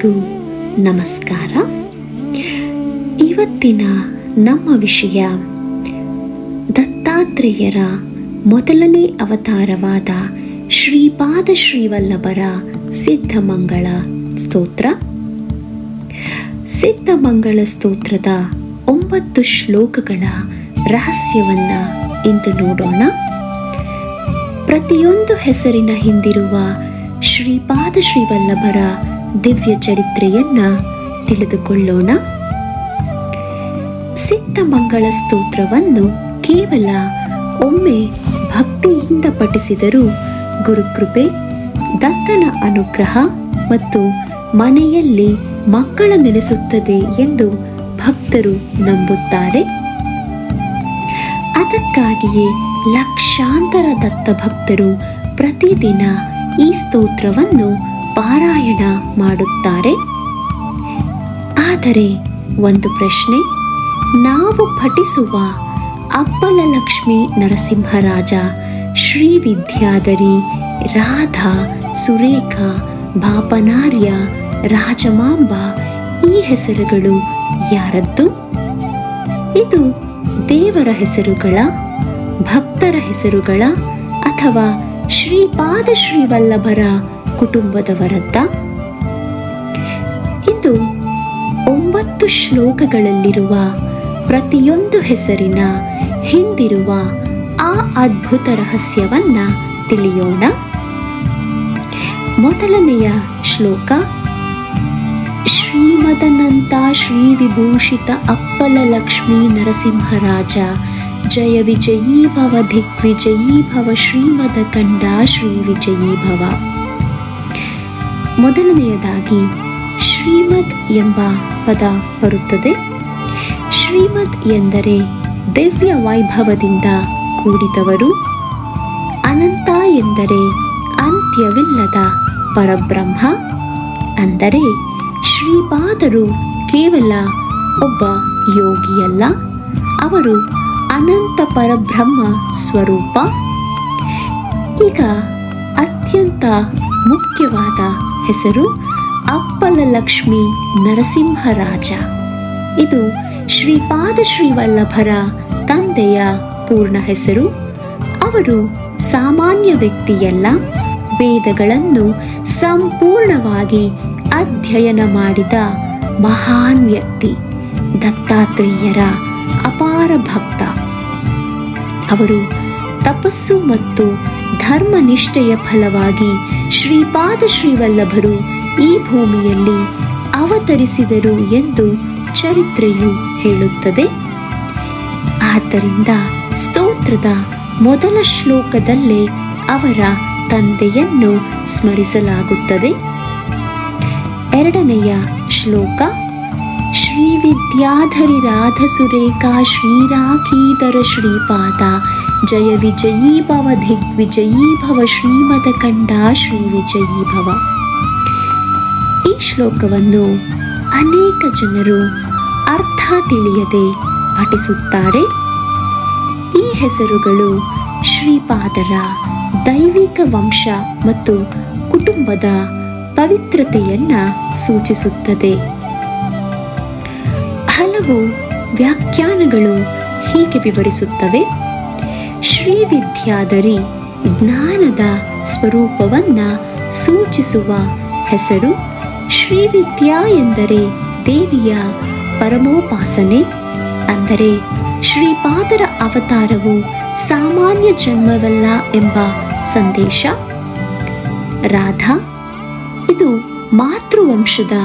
ಎಲ್ಲರಿಗೂ ನಮಸ್ಕಾರ. ಇವತ್ತಿನ ನಮ್ಮ ವಿಷಯ ದತ್ತಾತ್ರೇಯರ ಮೊದಲನೇ ಅವತಾರವಾದ ಶ್ರೀಪಾದ ಶ್ರೀವಲ್ಲಭರ ಸಿದ್ಧಮಂಗಳ ಸ್ತೋತ್ರ. ಸಿದ್ಧಮಂಗಳ ಸ್ತೋತ್ರದ 9 ಶ್ಲೋಕಗಳ ರಹಸ್ಯವನ್ನು ಇಂದು ನೋಡೋಣ. ಪ್ರತಿಯೊಂದು ಹೆಸರಿನ ಹಿಂದಿರುವ ಶ್ರೀಪಾದ ಶ್ರೀವಲ್ಲಭರ ದಿವ್ಯ ಚರಿತ್ರೆಯನ್ನು ತಿಳಿದುಕೊಳ್ಳೋಣ. ಸಿದ್ಧಮಂಗಳ ಸ್ತೋತ್ರವನ್ನು ಕೇವಲ ಒಮ್ಮೆ ಭಕ್ತಿಯಿಂದ ಪಠಿಸಿದರೂ ಗುರುಕೃಪೆ, ದತ್ತನ ಅನುಗ್ರಹ ಮತ್ತು ಮನೆಯಲ್ಲಿ ಮಕ್ಕಳ ನೆಲೆಸುತ್ತದೆ ಎಂದು ಭಕ್ತರು ನಂಬುತ್ತಾರೆ. ಅದಕ್ಕಾಗಿಯೇ ಲಕ್ಷಾಂತರ ದತ್ತ ಭಕ್ತರು ಪ್ರತಿದಿನ ಈ ಸ್ತೋತ್ರವನ್ನು ಪಾರಾಯಣ ಮಾಡುತ್ತಾರೆ. ಆದರೆ ಒಂದು ಪ್ರಶ್ನೆ, ನಾವು ಪಠಿಸುವ ಅಪ್ಪಲಲಕ್ಷ್ಮೀ ನರಸಿಂಹರಾಜ, ಶ್ರೀ ವಿದ್ಯಾಧರಿ, ರಾಧಾ, ಸುರೇಖಾ, ಬಾಪನಾರ್ಯ, ರಾಜಮಾಂಬ ಈ ಹೆಸರುಗಳು ಯಾರದ್ದು? ಇದು ದೇವರ ಹೆಸರುಗಳ, ಭಕ್ತರ ಹೆಸರುಗಳ ಅಥವಾ ಶ್ರೀಪಾದ ಶ್ರೀವಲ್ಲಭರ ಕುಟುಂಬದವರದ್ದ? ಇದು 9 ಶ್ಲೋಕಗಳಲ್ಲಿರುವ ಪ್ರತಿಯೊಂದು ಹೆಸರಿನ ಹಿಂದಿರುವ ಆ ಅದ್ಭುತ ರಹಸ್ಯವನ್ನ ತಿಳಿಯೋಣ. ಮೊದಲನೆಯ ಶ್ಲೋಕ: ಶ್ರೀಮದನಂತ ಶ್ರೀ ವಿಭೂಷಿತ ಅಪ್ಪಲಲಕ್ಷ್ಮೀ ನರಸಿಂಹರಾಜ, ಜಯ ವಿಜಯೀ ಭವ, ದಿಗ್ವಿಜಯೀ ಭವ, ಶ್ರೀಮದ ಕಂಡ ಶ್ರೀ ವಿಜಯೀ ಭವ. ಮೊದಲನೆಯದಾಗಿ ಶ್ರೀಮದ್ ಎಂಬ ಪದ ಬರುತ್ತದೆ. ಶ್ರೀಮದ್ ಎಂದರೆ ದಿವ್ಯ ವೈಭವದಿಂದ ಕೂಡಿದವರು. ಅನಂತ ಎಂದರೆ ಅಂತ್ಯವಿಲ್ಲದ ಪರಬ್ರಹ್ಮ. ಅಂದರೆ ಶ್ರೀಪಾದರು ಕೇವಲ ಒಬ್ಬ ಯೋಗಿಯಲ್ಲ, ಅವರು ಅನಂತ ಪರಬ್ರಹ್ಮ ಸ್ವರೂಪ. ಈಗ ಅತ್ಯಂತ ಮುಖ್ಯವಾದ ಹೆಸರು ಅಪ್ಪಲಲಕ್ಷ್ಮೀ ನರಸಿಂಹರಾಜ. ಇದು ಶ್ರೀಪಾದ ಶ್ರೀವಲ್ಲಭರ ತಂದೆಯ ಪೂರ್ಣ ಹೆಸರು. ಅವರು ಸಾಮಾನ್ಯ ವ್ಯಕ್ತಿಯಲ್ಲ, ವೇದಗಳನ್ನು ಸಂಪೂರ್ಣವಾಗಿ ಅಧ್ಯಯನ ಮಾಡಿದ ಮಹಾನ್ ವ್ಯಕ್ತಿ, ದತ್ತಾತ್ರೇಯರ ಅಪಾರ ಭಕ್ತ. ಅವರು ತಪಸ್ಸು ಮತ್ತು ಧರ್ಮನಿಷ್ಠೆಯ ಫಲವಾಗಿ ಶ್ರೀಪಾದ ಶ್ರೀವಲ್ಲಭರು ಈ ಭೂಮಿಯಲ್ಲಿ ಅವತರಿಸಿದರು ಎಂದು ಚರಿತ್ರೆಯು ಹೇಳುತ್ತದೆ. ಆದ್ದರಿಂದ ಸ್ತೋತ್ರದ ಮೊದಲ ಶ್ಲೋಕದಲ್ಲೇ ಅವರ ತಂದೆಯನ್ನು ಸ್ಮರಿಸಲಾಗುತ್ತದೆ. ಎರಡನೆಯ ಶ್ಲೋಕ: ಶ್ರೀ ವಿದ್ಯಾಧರಿ ರಾಧ ಸುರೇಖಾ, ಶ್ರೀರಾಖೀಧರ ಶ್ರೀಪಾದ, ಜಯ ವಿಜಯೀ ಭವ, ದಿಗ್ವಿಜಯೀ ಭವ, ಶ್ರೀಮದ ಕಂಡ ಶ್ರೀ ವಿಜಯೀ ಭವ. ಈ ಶ್ಲೋಕವನ್ನು ಅನೇಕ ಜನರು ಅರ್ಥ ತಿಳಿಯದೆ ಪಠಿಸುತ್ತಾರೆ. ಈ ಹೆಸರುಗಳು ಶ್ರೀಪಾದರ ದೈವಿಕ ವಂಶ ಮತ್ತು ಕುಟುಂಬದ ಪವಿತ್ರತೆಯನ್ನು ಸೂಚಿಸುತ್ತದೆ. ಹಲವು ವ್ಯಾಖ್ಯಾನಗಳು ಹೀಗೆ ವಿವರಿಸುತ್ತವೆ: ಶ್ರೀ ವಿದ್ಯಾಧರಿ ಜ್ಞಾನದ ಸ್ವರೂಪವನ್ನು ಸೂಚಿಸುವ ಹೆಸರು. ಶ್ರೀ ವಿದ್ಯಾ ಎಂದರೆ ದೇವಿಯ ಪರಮೋಪಾಸನೆ. ಅಂದರೆ ಶ್ರೀಪಾದರ ಅವತಾರವು ಸಾಮಾನ್ಯ ಜನ್ಮವಲ್ಲ ಎಂಬ ಸಂದೇಶ. ರಾಧಾ, ಇದು ಮಾತೃವಂಶದ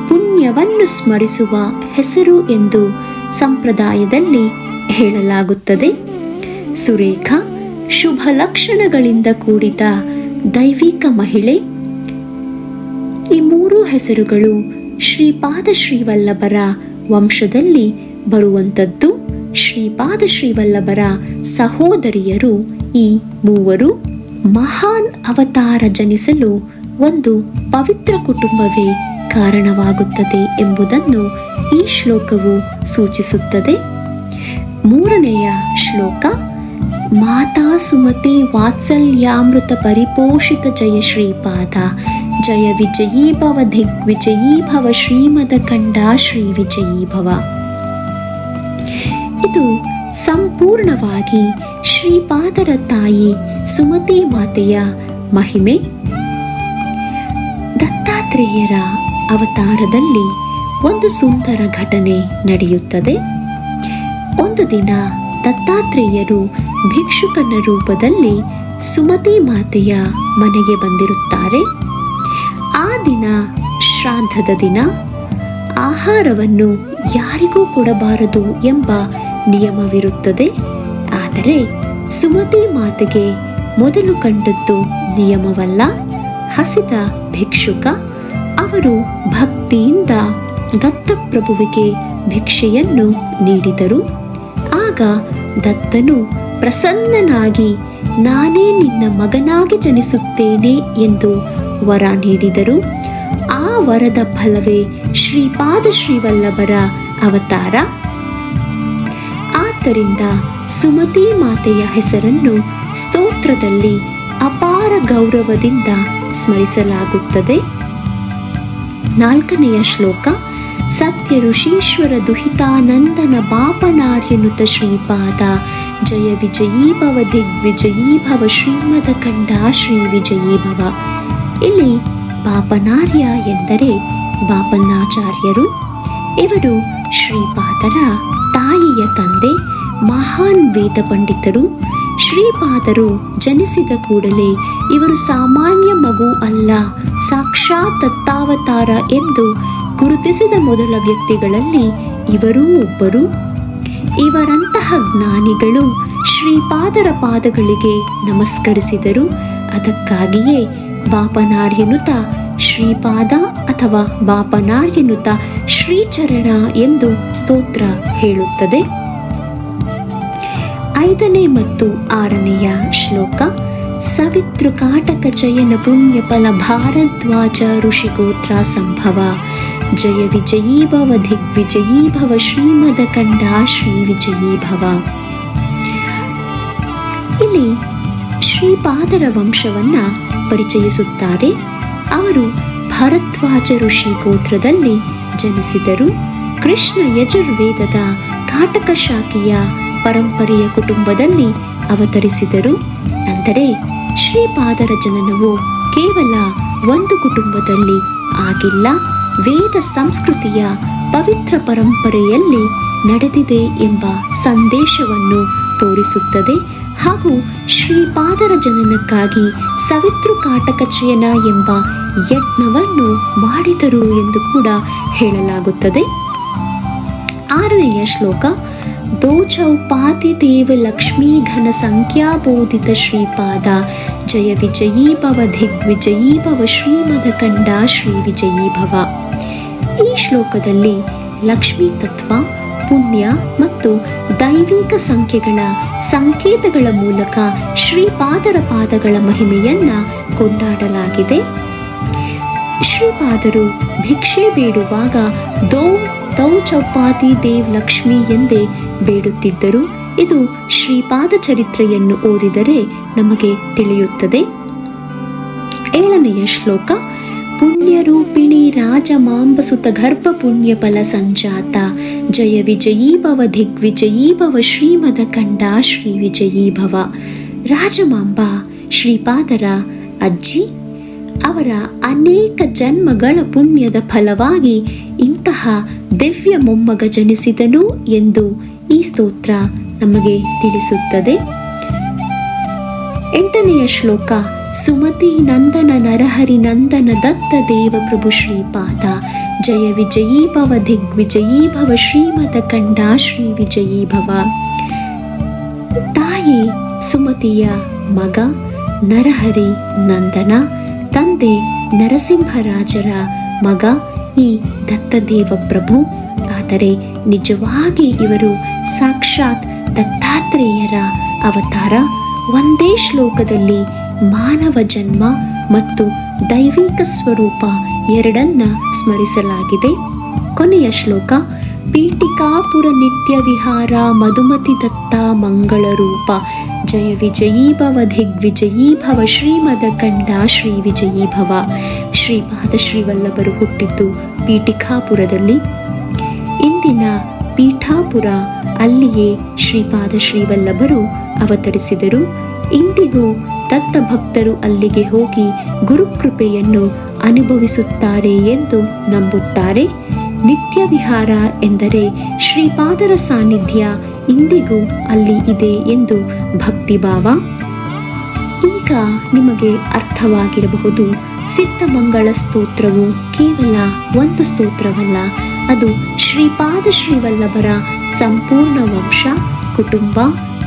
ಪುಣ್ಯವನ್ನು ಸ್ಮರಿಸುವ ಹೆಸರು ಎಂದು ಸಂಪ್ರದಾಯದಲ್ಲಿ ಹೇಳಲಾಗುತ್ತದೆ. ಸುರೇಖಾ, ಶುಭ ಲಕ್ಷಣಗಳಿಂದ ಕೂಡಿದ ದೈವಿಕ ಮಹಿಳೆ. ಈ 3 ಹೆಸರುಗಳು ಶ್ರೀಪಾದ ಶ್ರೀವಲ್ಲಭರ ವಂಶದಲ್ಲಿ ಬರುವಂಥದ್ದು. ಶ್ರೀಪಾದ ಶ್ರೀವಲ್ಲಭರ ಸಹೋದರಿಯರು ಈ 3. ಮಹಾನ್ ಅವತಾರ ಜನಿಸಲು ಒಂದು ಪವಿತ್ರ ಕುಟುಂಬವೇ ಕಾರಣವಾಗುತ್ತದೆ ಎಂಬುದನ್ನು ಈ ಶ್ಲೋಕವು ಸೂಚಿಸುತ್ತದೆ. ಮೂರನೆಯ ಶ್ಲೋಕ: ಮಾತಾ ಸುಮತಿ ವಾತ್ಸಲ್ಯಾಮೃತ ಪರಿಪೋಷಿತ ಜಯ ಶ್ರೀಪಾದ, ಜಯ ವಿಜಯೀ ಭವ ದಿಗ್ವಿಜಯೀ ಭವ ಶ್ರೀಮದ ಕಂಡ ಶ್ರೀ ವಿಜಯೀ ಭವ. ಇದು ಸಂಪೂರ್ಣವಾಗಿ ಶ್ರೀಪಾದರ ತಾಯಿ ಸುಮತಿ ಮಾತೆಯ ಮಹಿಮೆ. ದತ್ತಾತ್ರೇಯರ ಅವತಾರದಲ್ಲಿ ಒಂದು ಸುಂದರ ಘಟನೆ ನಡೆಯುತ್ತದೆ. ಒಂದು ದಿನ ದತ್ತಾತ್ರೇಯರು ಭಿಕ್ಷುಕನ ರೂಪದಲ್ಲಿ ಸುಮತಿ ಮಾತೆಯ ಮನೆಗೆ ಬಂದಿರುತ್ತಾರೆ. ಆ ದಿನ ಶ್ರಾದ್ದದ ದಿನ. ಆಹಾರವನ್ನು ಯಾರಿಗೂ ಕೊಡಬಾರದು ಎಂಬ ನಿಯಮವಿರುತ್ತದೆ. ಆದರೆ ಸುಮತಿ ಮಾತೆಗೆ ಮೊದಲು ಕಂಡದ್ದು ನಿಯಮವಲ್ಲ, ಹಸಿದ ಭಿಕ್ಷುಕ. ಅವರು ಭಕ್ತಿಯಿಂದ ದತ್ತಪ್ರಭುವಿಗೆ ಭಿಕ್ಷೆಯನ್ನು ನೀಡಿದರು. ಆಗ ದತ್ತನು ಪ್ರಸನ್ನನಾಗಿ ನಾನೇ ನಿನ್ನ ಮಗನಾಗಿ ಜನಿಸುತ್ತೇನೆ ಎಂದು ವರ ನೀಡಿದರು. ಆ ವರದ ಫಲವೇ ಶ್ರೀಪಾದ ಶ್ರೀವಲ್ಲಭರ ಅವತಾರ. ಆದ್ದರಿಂದ ಸುಮತಿ ಮಾತೆಯ ಹೆಸರನ್ನು ಸ್ತೋತ್ರದಲ್ಲಿ ಅಪಾರ ಗೌರವದಿಂದ ಸ್ಮರಿಸಲಾಗುತ್ತದೆ. 4ನೇ ಶ್ಲೋಕ. ಸತ್ಯ ಋಷೀಶ್ವರ ದುಹಿತಾನಂದನ ಬಾಪನಾರ್ಯನುತ ಶ್ರೀಪಾದ ಜಯ ವಿಜಯೀ ಭವ ದಿಗ್ವಿಜಯೀ ಭವ ಶ್ರೀಮದ ಕಂಡ ಶ್ರೀ ವಿಜಯೀ ಭವ. ಇಲ್ಲಿ ಬಾಪನಾರ್ಯ ಎಂದರೆ ಬಾಪನಾಚಾರ್ಯರು. ಇವರು ಶ್ರೀಪಾದರ ತಾಯಿಯ ತಂದೆ, ಮಹಾನ್ ವೇದ ಪಂಡಿತರು. ಶ್ರೀಪಾದರು ಜನಿಸಿದ ಕೂಡಲೇ ಇವರು ಸಾಮಾನ್ಯ ಮಗು ಅಲ್ಲ, ಸಾಕ್ಷಾತ್ ದತ್ತಾವತಾರ ಎಂದು ಗುರುತಿಸಿದ ಮೊದಲ ವ್ಯಕ್ತಿಗಳಲ್ಲಿ ಇವರೂ ಒಬ್ಬರು. ಇವರಂತಹ ಜ್ಞಾನಿಗಳು ಶ್ರೀಪಾದರ ಪಾದಗಳಿಗೆ ನಮಸ್ಕರಿಸಿದರು. ಅದಕ್ಕಾಗಿಯೇ ಬಾಪನಾರ್ಯನುತ ಶ್ರೀಪಾದ ಅಥವಾ ಬಾಪನಾರ್ಯನುತ ಶ್ರೀಚರಣ ಎಂದು ಸ್ತೋತ್ರ ಹೇಳುತ್ತದೆ. 5ನೇ ಮತ್ತು 6ನೇ ಶ್ಲೋಕ. ಸವಿತೃ ಕಾಟಕ ಚಯನ ಪುಣ್ಯ ಫಲ ಭಾರದ್ವಾಜ ಋಷಿಗೋತ್ರ ಸಂಭವ ಜಯ ವಿಜಯೀ ಭವ ದಿಗ್ವಿಜಯೀ ಭವ ಶ್ರೀಮದ ಕಂಡ ಶ್ರೀ ವಿಜಯೀ ಭವ. ಇಲ್ಲಿ ಶ್ರೀಪಾದರ ವಂಶವನ್ನ ಪರಿಚಯಿಸುತ್ತಾರೆ. ಅವರು ಭರದ್ವಾಜ ಋಷಿ ಗೋತ್ರದಲ್ಲಿ ಜನಿಸಿದರು. ಕೃಷ್ಣ ಯಜುರ್ವೇದದ ಕಾಟಕ ಶಾಖೆಯ ಪರಂಪರೆಯ ಕುಟುಂಬದಲ್ಲಿ ಅವತರಿಸಿದರು. ಅಂದರೆ ಶ್ರೀಪಾದರ ಜನನವು ಕೇವಲ ಒಂದು ಕುಟುಂಬದಲ್ಲಿ ಆಗಿಲ್ಲ, ವೇದ ಸಂಸ್ಕೃತಿಯ ಪವಿತ್ರ ಪರಂಪರೆಯಲ್ಲಿ ನಡೆದಿದೆ ಎಂಬ ಸಂದೇಶವನ್ನು ತೋರಿಸುತ್ತದೆ. ಹಾಗೂ ಶ್ರೀಪಾದರ ಜನನಕ್ಕಾಗಿ ಸವಿತೃ ಕಾಟಕಚಯನ ಎಂಬ ಯಜ್ಞವನ್ನು ಮಾಡಿದರು ಎಂದು ಕೂಡ ಹೇಳಲಾಗುತ್ತದೆ. 6ನೇ ಶ್ಲೋಕ. ದೋ ಚೌಪಾತಿ ದೇವ ಲಕ್ಷ್ಮೀ ಘನ ಸಂಖ್ಯಾಬೋಧಿತ ಶ್ರೀಪಾದ ಜಯ ವಿಜಯೀ ಭವ ದಿಗ್ವಿಜಯೀ ಭವ ಶ್ರೀಮದ ಕಂಡ ಶ್ರೀ ವಿಜಯೀ ಭವ. ಈ ಶ್ಲೋಕದಲ್ಲಿ ಲಕ್ಷ್ಮೀ ತತ್ವ, ಪುಣ್ಯ ಮತ್ತು ದೈವಿಕ ಸಂಖ್ಯೆಗಳ ಸಂಕೇತಗಳ ಮೂಲಕ ಶ್ರೀಪಾದರ ಪಾದಗಳ ಮಹಿಮೆಯನ್ನ ಕೊಂಡಾಡಲಾಗಿದೆ. ಶ್ರೀಪಾದರು ಭಿಕ್ಷೆ ಬೇಡುವಾಗ ದೌ ಚೌಪಾತಿ ದೇವ್ ಲಕ್ಷ್ಮಿ ಎಂದೇ ಬೇಡುತ್ತಿದ್ದರು. ಇದು ಶ್ರೀಪಾದ ಚರಿತ್ರೆಯನ್ನು ಓದಿದರೆ ನಮಗೆ ತಿಳಿಯುತ್ತದೆ. 7ನೇ ಶ್ಲೋಕ. ಪುಣ್ಯರೂಪಿಣಿ ರಾಜಮಾಂಬಸುತ ಗರ್ಭ ಪುಣ್ಯ ಫಲ ಸಂಜಾತ ಜಯ ವಿಜಯೀ ಭವ ದಿಗ್ವಿಜಯೀ ಭವ ಶ್ರೀಮದ ಕಂಡ ಶ್ರೀ ವಿಜಯೀ ಭವ. ರಾಜಮಾಂಬ ಶ್ರೀಪಾದರ ಅಜ್ಜಿ. ಅವರ ಅನೇಕ ಜನ್ಮಗಳ ಪುಣ್ಯದ ಫಲವಾಗಿ ಇಂತಹ ದಿವ್ಯ ಮೊಮ್ಮಗ ಜನಿಸಿದನು ಎಂದು ಈ ಸ್ತೋತ್ರ ನಮಗೆ ತಿಳಿಸುತ್ತದೆ. 8ನೇ ಶ್ಲೋಕ. ಸುಮತಿ ನಂದನ ನರಹರಿ ನಂದನ ದತ್ತ ದೇವ ಪ್ರಭು ಶ್ರೀಪಾದ ಜಯ ವಿಜಯೀ ಭವ ದಿಗ್ವಿಜಯೀ ಭವ ಶ್ರೀಮದ ಕಂಡ ಶ್ರೀ ವಿಜಯೀ ಭವ. ತಾಯಿ ಸುಮತಿಯ ಮಗ ನರಹರಿ ನಂದನ, ತಂದೆ ನರಸಿಂಹರಾಜರ ಮಗ ಈ ದತ್ತದೇವ ಪ್ರಭು. ಆದರೆ ನಿಜವಾಗಿ ಇವರು ಸಾಕ್ಷಾತ್ ದತ್ತಾತ್ರೇಯರ ಅವತಾರ. ಒಂದೇ ಶ್ಲೋಕದಲ್ಲಿ ಮಾನವ ಜನ್ಮ ಮತ್ತು ದೈವಿಕ ಸ್ವರೂಪ ಎರಡನ್ನ ಸ್ಮರಿಸಲಾಗಿದೆ. ಕೊನೆಯ ಶ್ಲೋಕ. ಪೀಠಿಕಾಪುರ ನಿತ್ಯ ವಿಹಾರ ಮಧುಮತಿ ದತ್ತ ಮಂಗಳ ರೂಪ ಜಯ ವಿಜಯೀ ಭವ ದಿಗ್ವಿಜಯೀ ಭವ ಶ್ರೀಮದ ಕಂಡ ಶ್ರೀ ವಿಜಯೀ ಭವ. ಶ್ರೀಪಾದ ಶ್ರೀವಲ್ಲಭರು ಹುಟ್ಟಿದ್ದು ಪೀಠಿಕಾಪುರದಲ್ಲಿ. ಇಂದಿನ ಪೀಠಾಪುರ, ಅಲ್ಲಿಯೇ ಶ್ರೀಪಾದ ಶ್ರೀವಲ್ಲಭರು ಅವತರಿಸಿದರು. ಇಂದಿಗೂ ದತ್ತ ಭಕ್ತರು ಅಲ್ಲಿಗೆ ಹೋಗಿ ಗುರುಕೃಪೆಯನ್ನು ಅನುಭವಿಸುತ್ತಾರೆ ಎಂದು ನಂಬುತ್ತಾರೆ. ನಿತ್ಯ ವಿಹಾರ ಎಂದರೆ ಶ್ರೀಪಾದರ ಸಾನ್ನಿಧ್ಯ ಇಂದಿಗೂ ಅಲ್ಲಿ ಇದೆ ಎಂದು ಭಕ್ತಿಭಾವ. ಈಗ ನಿಮಗೆ ಅರ್ಥವಾಗಿರಬಹುದು, ಸಿದ್ಧಮಂಗಳ ಸ್ತೋತ್ರವು ಕೇವಲ ಒಂದು ಸ್ತೋತ್ರವಲ್ಲ, ಅದು ಶ್ರೀಪಾದ ಶ್ರೀವಲ್ಲಭರ ಸಂಪೂರ್ಣ ವಂಶ, ಕುಟುಂಬ,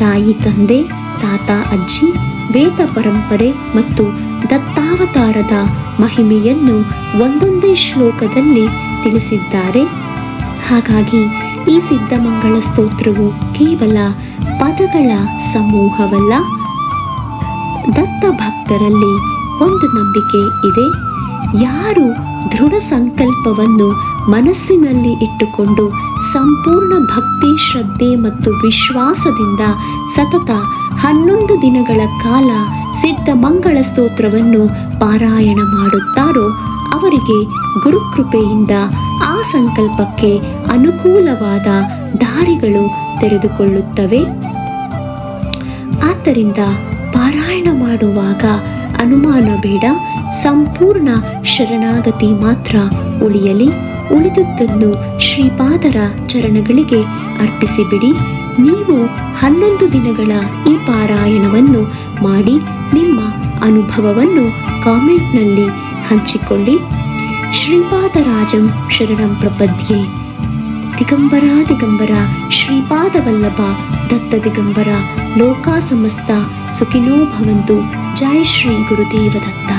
ತಾಯಿ ತಂದೆ, ತಾತ ಅಜ್ಜಿ, ವೇದ ಪರಂಪರೆ ಮತ್ತು ದತ್ತಾವತಾರದ ಮಹಿಮೆಯನ್ನು ಒಂದೊಂದೇ ಶ್ಲೋಕದಲ್ಲಿ ತಿಳಿಸಿದ್ದಾರೆ. ಹಾಗಾಗಿ ಈ ಸಿದ್ಧಮಂಗಳ ಸ್ತೋತ್ರವು ಕೇವಲ ಪದಗಳ ಸಮೂಹವಲ್ಲ. ದತ್ತ ಭಕ್ತರಲ್ಲಿ ಒಂದು ನಂಬಿಕೆ ಇದೆ. ಯಾರು ದೃಢ ಸಂಕಲ್ಪವನ್ನು ಮನಸ್ಸಿನಲ್ಲಿ ಇಟ್ಟುಕೊಂಡು ಸಂಪೂರ್ಣ ಭಕ್ತಿ, ಶ್ರದ್ಧೆ ಮತ್ತು ವಿಶ್ವಾಸದಿಂದ ಸತತ 11 ದಿನಗಳ ಕಾಲ ಸಿದ್ಧಮಂಗಳ ಸ್ತೋತ್ರವನ್ನು ಪಾರಾಯಣ ಮಾಡುತ್ತಾರೋ ಅವರಿಗೆ ಗುರುಕೃಪೆಯಿಂದ ಆ ಸಂಕಲ್ಪಕ್ಕೆ ಅನುಕೂಲವಾದ ದಾರಿಗಳು ತೆರೆದುಕೊಳ್ಳುತ್ತವೆ. ಆದ್ದರಿಂದ ಪಾರಾಯಣ ಮಾಡುವಾಗ ಅನುಮಾನ ಬೇಡ, ಸಂಪೂರ್ಣ ಶರಣಾಗತಿ ಮಾತ್ರ ಉಳಿಯಲಿ. ಉಳಿದುದನ್ನು ಶ್ರೀಪಾದರ ಚರಣಗಳಿಗೆ ಅರ್ಪಿಸಿಬಿಡಿ. ನೀವು 11 ದಿನಗಳ ಈ ಪಾರಾಯಣವನ್ನು ಮಾಡಿ ನಿಮ್ಮ ಅನುಭವವನ್ನು ಕಾಮೆಂಟ್ನಲ್ಲಿ ಹಂಚಿಕೊಳ್ಳಿ. ಶ್ರೀಪಾದರಾಜಂ ಶರಣಂ ಪ್ರಪದ್ಯೆ. ದಿಗಂಬರ ದಿಗಂಬರ ಶ್ರೀಪಾದ ವಲ್ಲಭ ದತ್ತ ದಿಗಂಬರ. ಲೋಕ ಸಮಸ್ತ ಸುಖಿನೋ ಭವಂತು. ಜೈ ಶ್ರೀ ಗುರುದೇವ ದತ್ತ.